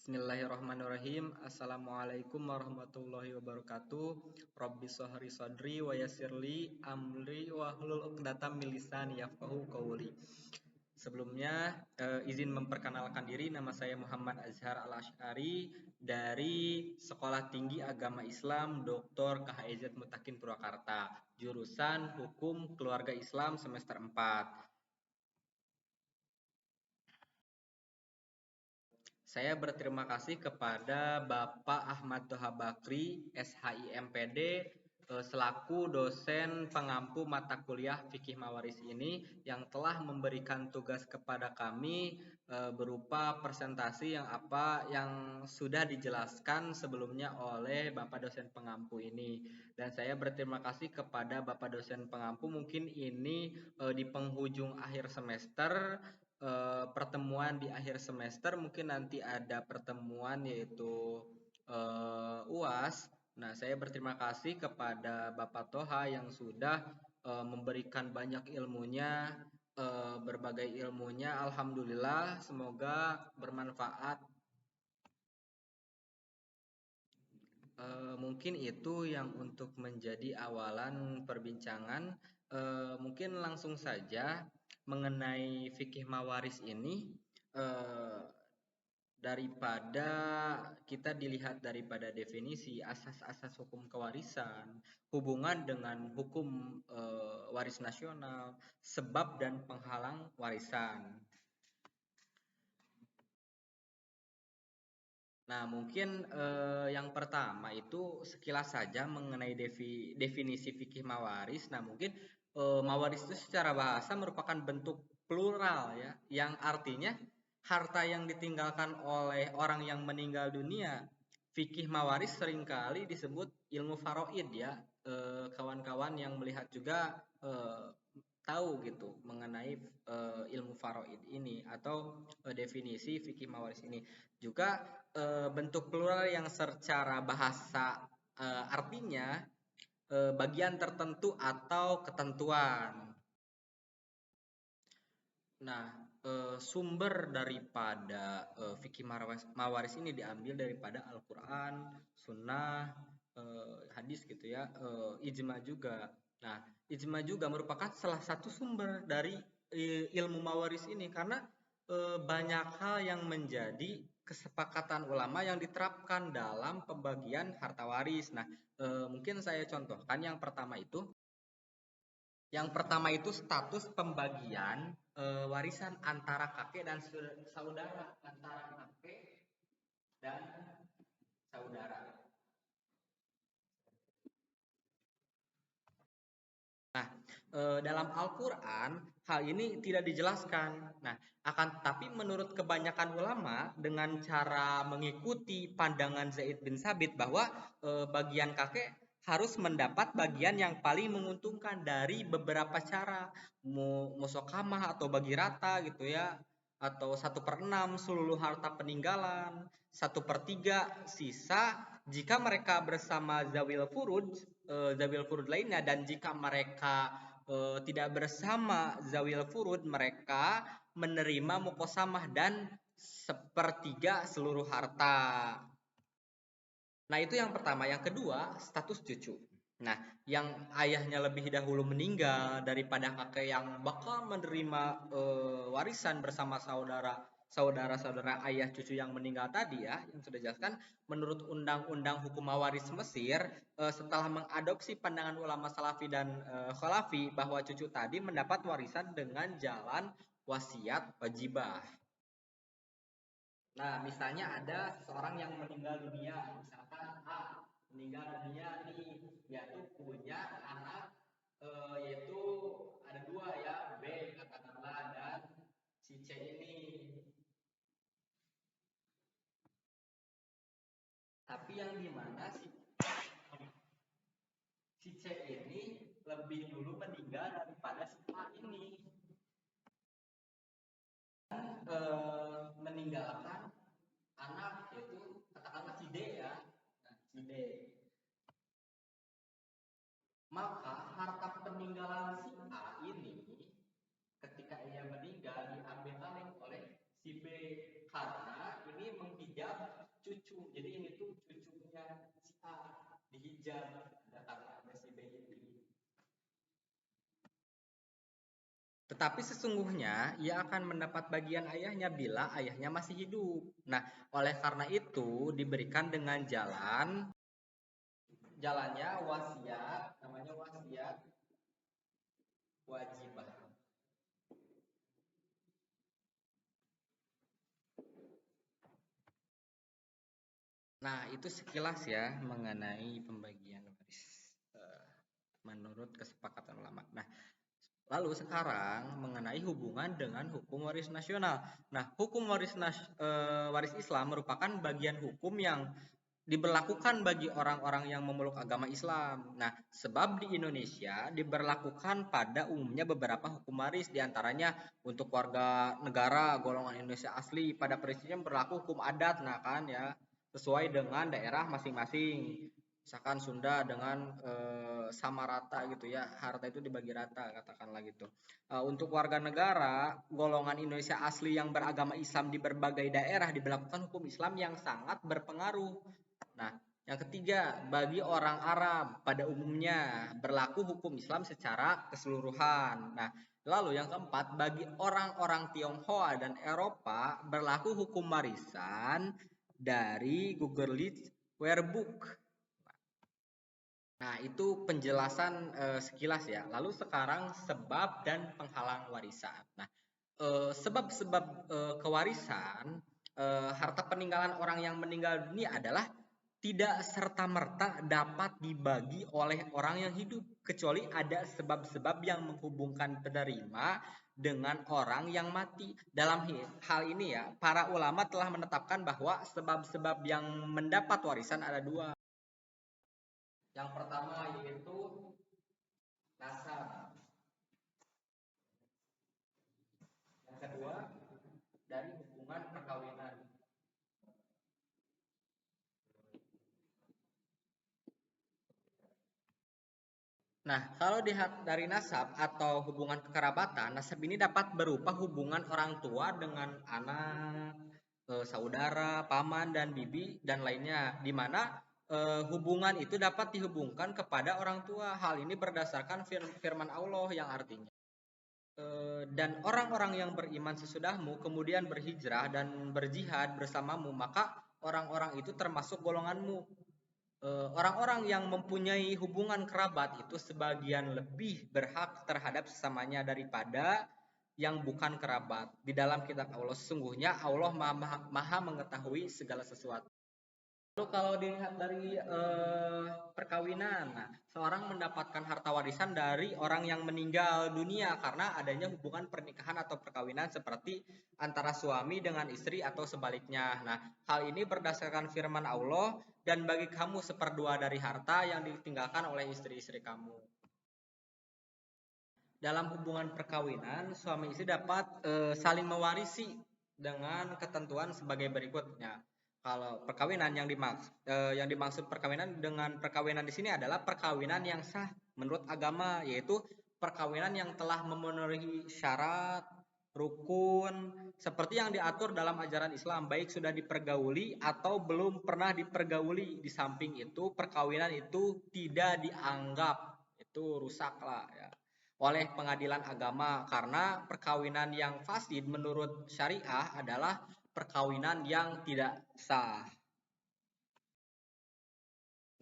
Bismillahirrahmanirrahim. Assalamualaikum warahmatullahi wabarakatuh. Rabbi shrahli sadri wa yassirli amri wahlul 'uqdatam min lisani yafqahu qawli. Sebelumnya izin memperkenalkan diri, nama saya Muhammad Azhar Al-Asy'ari dari Sekolah Tinggi Agama Islam Dr. KHIZ Mutakin Purwakarta, jurusan Hukum Keluarga Islam semester 4. Saya berterima kasih kepada Bapak Ahmad Toha Bakri, SHIMPD, selaku dosen pengampu mata kuliah Fikih Mawaris ini yang telah memberikan tugas kepada kami berupa presentasi yang sudah dijelaskan sebelumnya oleh Bapak dosen pengampu ini. Dan saya berterima kasih kepada Bapak dosen pengampu, mungkin ini di penghujung akhir semester, pertemuan di akhir semester, mungkin nanti ada pertemuan yaitu UAS. Nah, saya berterima kasih kepada Bapak Toha yang sudah memberikan banyak ilmunya, berbagai ilmunya. Alhamdulillah, semoga bermanfaat. Mungkin itu yang untuk menjadi awalan perbincangan. Mungkin langsung saja mengenai fikih mawaris ini, eh, daripada kita dilihat daripada definisi asas-asas hukum kewarisan, hubungan dengan hukum waris nasional, sebab dan penghalang warisan. Nah, mungkin yang pertama itu sekilas saja mengenai definisi fikih mawaris. Nah, mungkin mawaris itu secara bahasa merupakan bentuk plural ya, yang artinya harta yang ditinggalkan oleh orang yang meninggal dunia. Fikih mawaris seringkali disebut ilmu faraid ya. Kawan-kawan yang melihat juga tahu gitu mengenai ilmu faraid ini atau definisi fikih mawaris ini. Juga bentuk plural yang secara bahasa artinya bagian tertentu atau ketentuan. Nah, sumber daripada fikih mawaris ini diambil daripada Al-Quran, Sunnah, hadis gitu ya, ijma juga. Nah, ijma juga merupakan salah satu sumber dari ilmu mawaris ini karena banyak hal yang menjadi kesepakatan ulama yang diterapkan dalam pembagian harta waris. Nah, mungkin saya contohkan yang pertama itu status pembagian warisan antara kakek dan saudara, antara kakek dan saudara. Nah, dalam Al-Quran hal ini tidak dijelaskan. Nah, akan tetapi menurut kebanyakan ulama dengan cara mengikuti pandangan Zaid bin Sabit bahwa bagian kakek harus mendapat bagian yang paling menguntungkan dari beberapa cara, musokamah atau bagi rata gitu ya, atau 1/6 seluruh harta peninggalan, 1/3 sisa jika mereka bersama zawil furud lainnya, dan jika mereka tidak bersama zawil furud, mereka menerima mukosamah dan 1/3 seluruh harta. Nah, itu yang pertama. Yang kedua, status cucu. Nah, yang ayahnya lebih dahulu meninggal daripada kakek yang bakal menerima warisan bersama saudara-saudara ayah cucu yang meninggal tadi ya, yang sudah dijelaskan, menurut Undang-Undang Hukum Mawaris Mesir, setelah mengadopsi pandangan ulama Salafi dan Khalafi bahwa cucu tadi mendapat warisan dengan jalan wasiat wajibah. Nah, misalnya ada seseorang yang meninggal dunia, misalkan A meninggal dunia nih, dia tuh punya anak, yaitu ada dua ya, B katakanlah, dan si C ini. Tapi yang dimana si C ini lebih dulu meninggal daripada si A ini, meninggalkan anak, yaitu katakanlah si D ya, nah, si D. Maka harta peninggalan si A ini ketika ia meninggal diambil alih oleh si B karena ini menghijab Tetapi sesungguhnya ia akan mendapat bagian ayahnya bila ayahnya masih hidup. Nah, oleh karena itu diberikan dengan jalannya wasiat, namanya wasiat wajibah. Nah, itu sekilas ya mengenai pembagian waris menurut kesepakatan ulama. Nah, lalu sekarang mengenai hubungan dengan hukum waris nasional. Nah, hukum waris Islam merupakan bagian hukum yang diberlakukan bagi orang-orang yang memeluk agama Islam. Nah, sebab di Indonesia diberlakukan pada umumnya beberapa hukum waris, diantaranya untuk warga negara golongan Indonesia asli pada prinsipnya berlaku hukum adat, nah kan ya, sesuai dengan daerah masing-masing. Misalkan Sunda dengan sama rata gitu ya, harta itu dibagi rata katakanlah gitu. Untuk warga negara golongan Indonesia asli yang beragama Islam di berbagai daerah diberlakukan hukum Islam yang sangat berpengaruh. Nah, yang ketiga, bagi orang Arab pada umumnya berlaku hukum Islam secara keseluruhan. Nah, lalu yang keempat, bagi orang-orang Tionghoa dan Eropa berlaku hukum warisan dari Google Workbook. Nah, itu penjelasan sekilas ya. Lalu sekarang sebab dan penghalang warisan. Nah, sebab-sebab kewarisan harta peninggalan orang yang meninggal dunia adalah tidak serta-merta dapat dibagi oleh orang yang hidup, kecuali ada sebab-sebab yang menghubungkan penerima dengan orang yang mati. Dalam hal ini ya, para ulama telah menetapkan bahwa sebab-sebab yang mendapat warisan ada dua. Yang pertama yaitu nasab. Yang kedua dari hubungan perkawinan. Nah, kalau dilihat dari nasab atau hubungan kekerabatan, nasab ini dapat berupa hubungan orang tua dengan anak, saudara, paman, dan bibi, dan lainnya, di mana hubungan itu dapat dihubungkan kepada orang tua. Hal ini berdasarkan firman Allah yang artinya, dan orang-orang yang beriman sesudahmu kemudian berhijrah dan berjihad bersamamu, maka orang-orang itu termasuk golonganmu. Orang-orang yang mempunyai hubungan kerabat itu sebagian lebih berhak terhadap sesamanya daripada yang bukan kerabat. Di dalam kitab Allah sesungguhnya Allah maha mengetahui segala sesuatu. Lalu kalau dilihat dari perkawinan, nah, seorang mendapatkan harta warisan dari orang yang meninggal dunia karena adanya hubungan pernikahan atau perkawinan seperti antara suami dengan istri atau sebaliknya. Nah, hal ini berdasarkan firman Allah, dan bagi kamu seperdua dari harta yang ditinggalkan oleh istri-istri kamu. Dalam hubungan perkawinan, suami istri dapat saling mewarisi dengan ketentuan sebagai berikutnya. Kalau perkawinan yang dimaksud perkawinan dengan perkawinan di sini adalah perkawinan yang sah menurut agama, yaitu perkawinan yang telah memenuhi syarat, rukun, seperti yang diatur dalam ajaran Islam, baik sudah dipergauli atau belum pernah dipergauli. Di samping itu, perkawinan itu tidak dianggap itu rusak lah ya oleh pengadilan agama, karena perkawinan yang fasid menurut syariah adalah perkawinan yang tidak sah.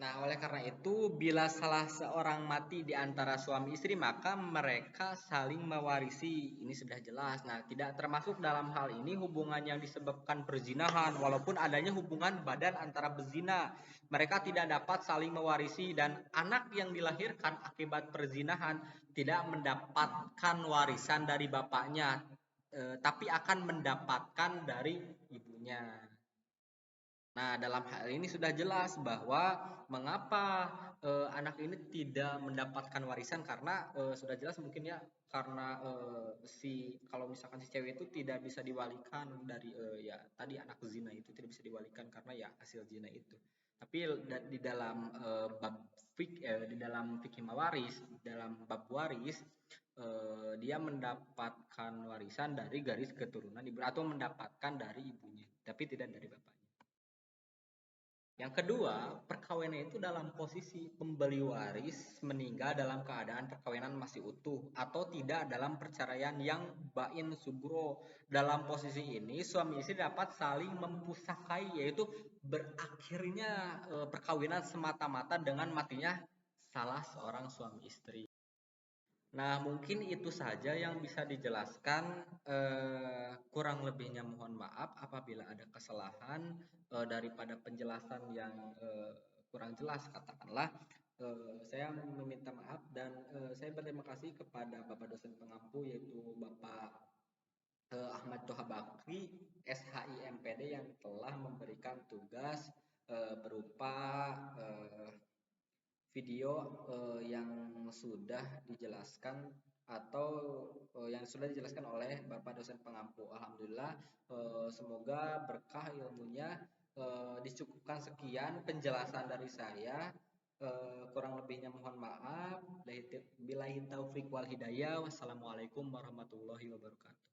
Nah, oleh karena itu, bila salah seorang mati di antara suami istri, maka mereka saling mewarisi. Ini sudah jelas. Nah, tidak termasuk dalam hal ini hubungan yang disebabkan perzinahan, walaupun adanya hubungan badan antara bezina. Mereka tidak dapat saling mewarisi, dan anak yang dilahirkan akibat perzinahan tidak mendapatkan warisan dari bapaknya, tapi akan mendapatkan dari ibunya. Nah, dalam hal ini sudah jelas bahwa mengapa anak ini tidak mendapatkan warisan, karena sudah jelas mungkin ya, karena si kalau misalkan si cewek itu tidak bisa diwalikan dari ya tadi anak zina itu tidak bisa diwalikan karena ya hasil zina itu. Tapi di dalam di dalam fikih mawaris, dalam bab waris, dia mendapatkan warisan dari garis keturunan ibu atau mendapatkan dari ibunya, tapi tidak dari bapaknya. Yang kedua, perkawinan itu dalam posisi pembeli waris meninggal dalam keadaan perkawinan masih utuh atau tidak dalam perceraian yang bain subro. Dalam posisi ini, suami istri dapat saling mempusakai, yaitu berakhirnya perkawinan semata-mata dengan matinya salah seorang suami istri. Nah, mungkin itu saja yang bisa dijelaskan. Kurang lebihnya mohon maaf apabila ada kesalahan daripada penjelasan yang kurang jelas, katakanlah. Saya meminta maaf dan saya berterima kasih kepada Bapak dosen pengampu, yaitu Bapak Ahmad Toha Bakri, SHIMPD, yang telah memberikan tugas berupa video yang sudah dijelaskan atau yang sudah dijelaskan oleh Bapak dosen pengampu. Alhamdulillah, semoga berkah ilmunya. Dicukupkan sekian penjelasan dari saya. Kurang lebihnya mohon maaf. Billahi taufiq wal hidayah. Wassalamualaikum warahmatullahi wabarakatuh.